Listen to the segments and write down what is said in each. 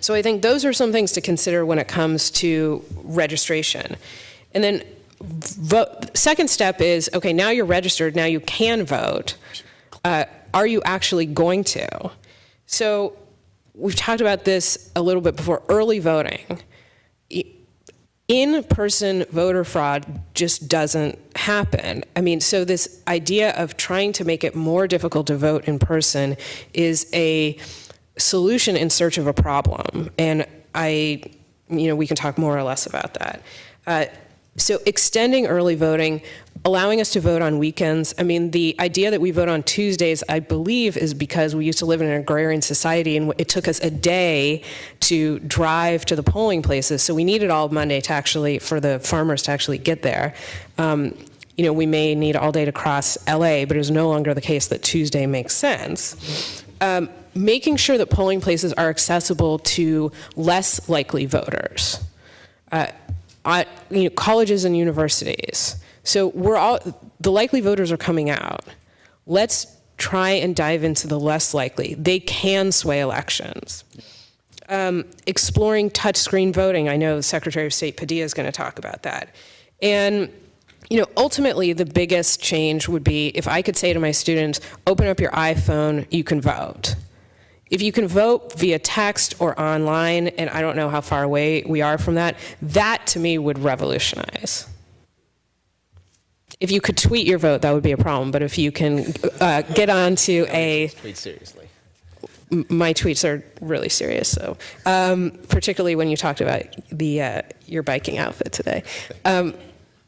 So I think those are some things to consider when it comes to registration. And then second step is, okay, now you're registered, now you can vote. Are you actually going to? So we've talked about this a little bit before, early voting. In-person voter fraud just doesn't happen. I mean, so this idea of trying to make it more difficult to vote in person is a solution in search of a problem. And we can talk more or less about that. So extending early voting, allowing us to vote on weekends. I mean, the idea that we vote on Tuesdays, I believe, is because we used to live in an agrarian society and it took us a day to drive to the polling places. So we needed all Monday to actually, for the farmers to actually get there. We may need all day to cross LA, but it is no longer the case that Tuesday makes sense. Making sure that polling places are accessible to less likely voters. Colleges and universities. So the likely voters are coming out. Let's try and dive into the less likely. They can sway elections. Exploring touchscreen voting. I know Secretary of State Padilla is going to talk about that. And ultimately the biggest change would be if I could say to my students, open up your iPhone, you can vote. If you can vote via text or online, and I don't know how far away we are from that, that to me would revolutionize. If you could tweet your vote, that would be a problem, but if you can get onto a... Tweet seriously. My tweets are really serious, so particularly when you talked about your biking outfit today.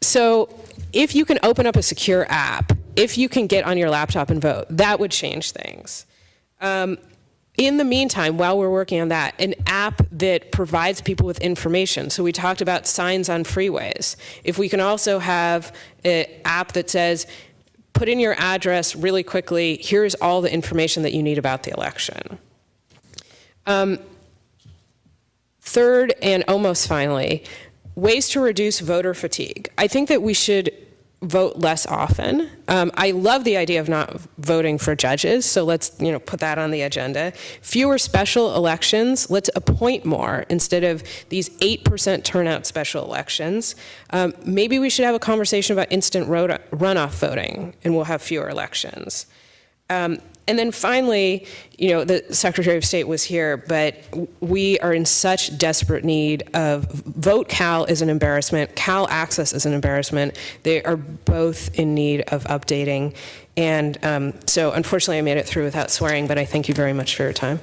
So if you can open up a secure app, if you can get on your laptop and vote, that would change things. In the meantime, while we're working on that, an app that provides people with information. So we talked about signs on freeways. If we can also have an app that says, put in your address really quickly, here's all the information that you need about the election. Third, and almost finally, ways to reduce voter fatigue. I think that we should vote less often. I love the idea of not voting for judges, so let's put that on the agenda. Fewer special elections, let's appoint more instead of these 8% turnout special elections. Maybe we should have a conversation about instant runoff voting, and we'll have fewer elections. And then finally, the Secretary of State was here, but we are in such desperate need of VoteCal is an embarrassment, Cal Access is an embarrassment. They are both in need of updating. And so unfortunately I made it through without swearing, but I thank you very much for your time.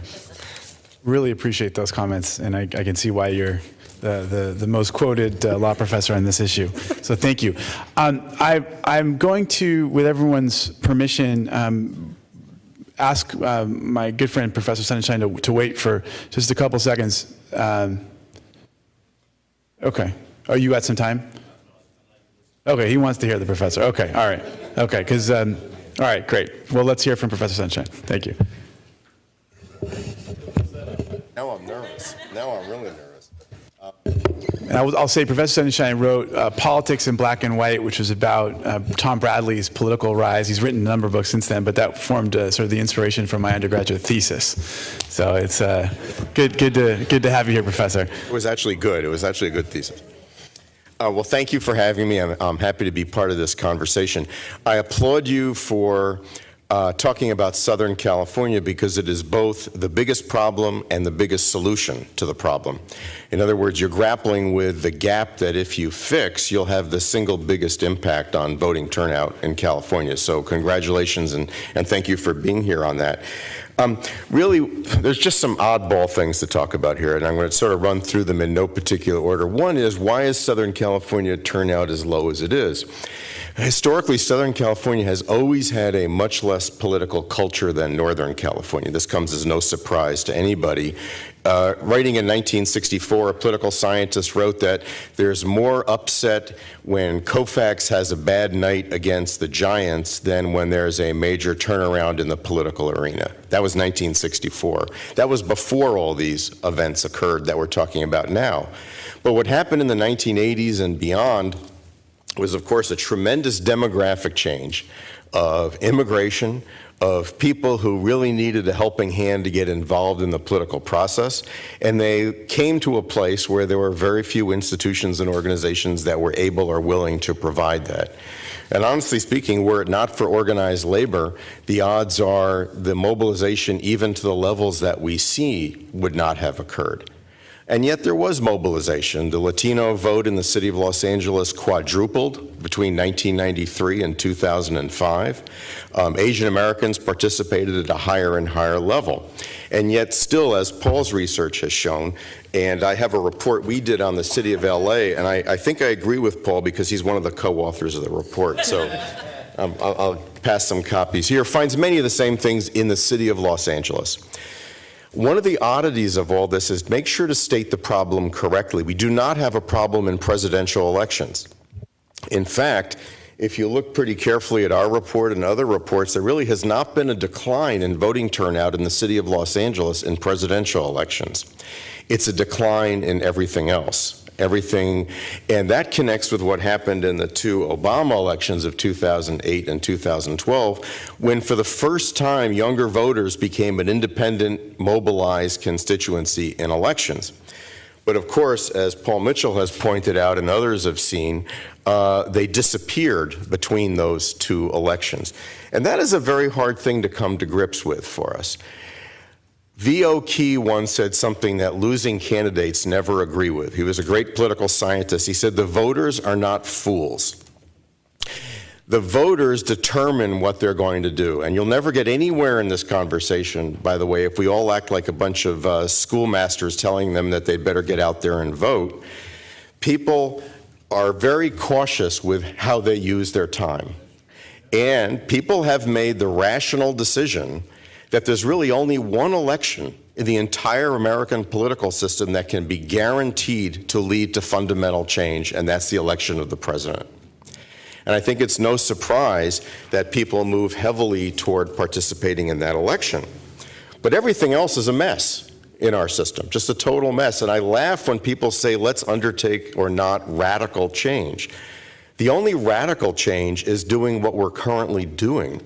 Really appreciate those comments, and I can see why you're the most quoted law professor on this issue. So thank you. I'm going to, with everyone's permission, ask my good friend Professor Sonnenschein to wait for just a couple seconds. Okay. Oh, you got some time? Okay, he wants to hear the professor. Okay, all right. Okay, because, all right, great. Well, let's hear from Professor Sonnenschein. Thank you. Now I'm nervous. Now I'm really nervous. And I'll say Professor Sonnenschein wrote Politics in Black and White, which was about Tom Bradley's political rise. He's written a number of books since then, but that formed sort of the inspiration for my undergraduate thesis. So it's good to have you here, Professor. It was actually good. It was actually a good thesis. Well, thank you for having me. I'm happy to be part of this conversation. I applaud you for talking about Southern California because it is both the biggest problem and the biggest solution to the problem. In other words, you're grappling with the gap that if you fix, you'll have the single biggest impact on voting turnout in California. So congratulations and thank you for being here on that. Really, there's just some oddball things to talk about here, and I'm going to sort of run through them in no particular order. One is, why is Southern California turnout as low as it is? Historically, Southern California has always had a much less political culture than Northern California. This comes as no surprise to anybody. Writing in 1964, a political scientist wrote that there's more upset when Koufax has a bad night against the Giants than when there's a major turnaround in the political arena. That was 1964. That was before all these events occurred that we're talking about now. But what happened in the 1980s and beyond was, of course, a tremendous demographic change of immigration, of people who really needed a helping hand to get involved in the political process, and they came to a place where there were very few institutions and organizations that were able or willing to provide that. And honestly speaking, were it not for organized labor, the odds are the mobilization, even to the levels that we see, would not have occurred. And yet there was mobilization. The Latino vote in the city of Los Angeles quadrupled between 1993 and 2005. Asian Americans participated at a higher and higher level. And yet still, as Paul's research has shown, and I have a report we did on the city of LA, and I think I agree with Paul because he's one of the co-authors of the report, so I'll pass some copies here, finds many of the same things in the city of Los Angeles. One of the oddities of all this is make sure to state the problem correctly. We do not have a problem in presidential elections. In fact, if you look pretty carefully at our report and other reports, there really has not been a decline in voting turnout in the city of Los Angeles in presidential elections. It's a decline in everything else. Everything, and that connects with what happened in the two Obama elections of 2008 and 2012, when for the first time younger voters became an independent, mobilized constituency in elections. But of course, as Paul Mitchell has pointed out and others have seen, they disappeared between those two elections. And that is a very hard thing to come to grips with for us. V.O. Key once said something that losing candidates never agree with. He was a great political scientist. He said, the voters are not fools. The voters determine what they're going to do. And you'll never get anywhere in this conversation, by the way, if we all act like a bunch of schoolmasters telling them that they'd better get out there and vote. People are very cautious with how they use their time. And people have made the rational decision that there's really only one election in the entire American political system that can be guaranteed to lead to fundamental change, and that's the election of the president. And I think it's no surprise that people move heavily toward participating in that election. But everything else is a mess in our system, just a total mess. And I laugh when people say, let's undertake or not radical change. The only radical change is doing what we're currently doing.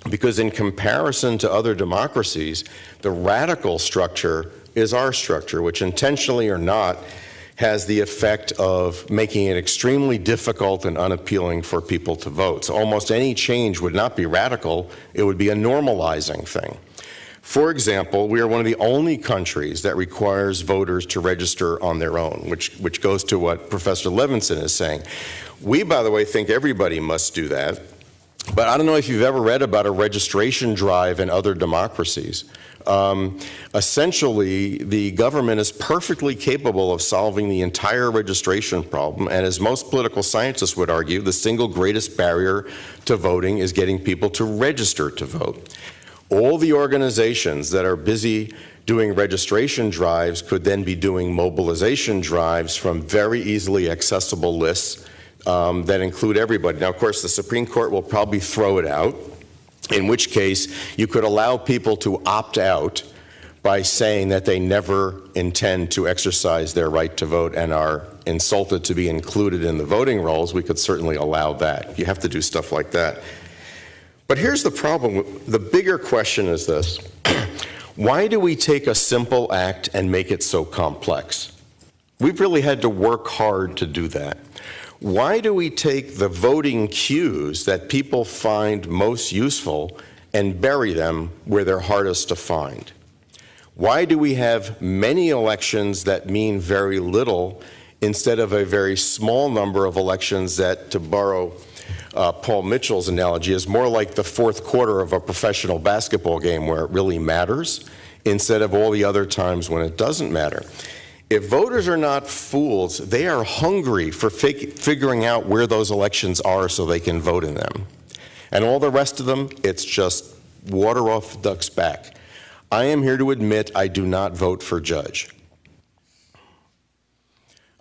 Because in comparison to other democracies, the radical structure is our structure, which intentionally or not has the effect of making it extremely difficult and unappealing for people to vote. So almost any change would not be radical, it would be a normalizing thing. For example, we are one of the only countries that requires voters to register on their own, which goes to what Professor Levinson is saying. We, by the way, think everybody must do that. But I don't know if you've ever read about a registration drive in other democracies. Essentially, the government is perfectly capable of solving the entire registration problem, and as most political scientists would argue, the single greatest barrier to voting is getting people to register to vote. All the organizations that are busy doing registration drives could then be doing mobilization drives from very easily accessible lists that include everybody. Now, of course, the Supreme Court will probably throw it out, in which case you could allow people to opt out by saying that they never intend to exercise their right to vote and are insulted to be included in the voting rolls. We could certainly allow that. You have to do stuff like that. But here's the problem. The bigger question is this. Why do we take a simple act and make it so complex? We've really had to work hard to do that. Why do we take the voting cues that people find most useful and bury them where they're hardest to find? Why do we have many elections that mean very little instead of a very small number of elections that, to borrow Paul Mitchell's analogy, is more like the fourth quarter of a professional basketball game where it really matters instead of all the other times when it doesn't matter? If voters are not fools, they are hungry for figuring out where those elections are so they can vote in them. And all the rest of them, it's just water off the duck's back. I am here to admit I do not vote for Judge.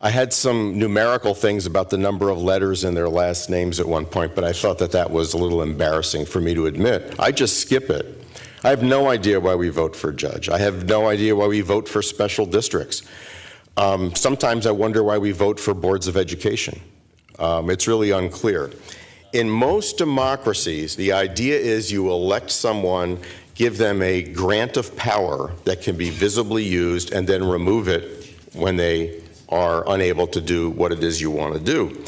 I had some numerical things about the number of letters in their last names at one point, but I thought that that was a little embarrassing for me to admit. I just skip it. I have no idea why we vote for Judge. I have no idea why we vote for special districts. Sometimes I wonder why we vote for boards of education. It's really unclear. In most democracies, the idea is you elect someone, give them a grant of power that can be visibly used, and then remove it when they are unable to do what it is you want to do.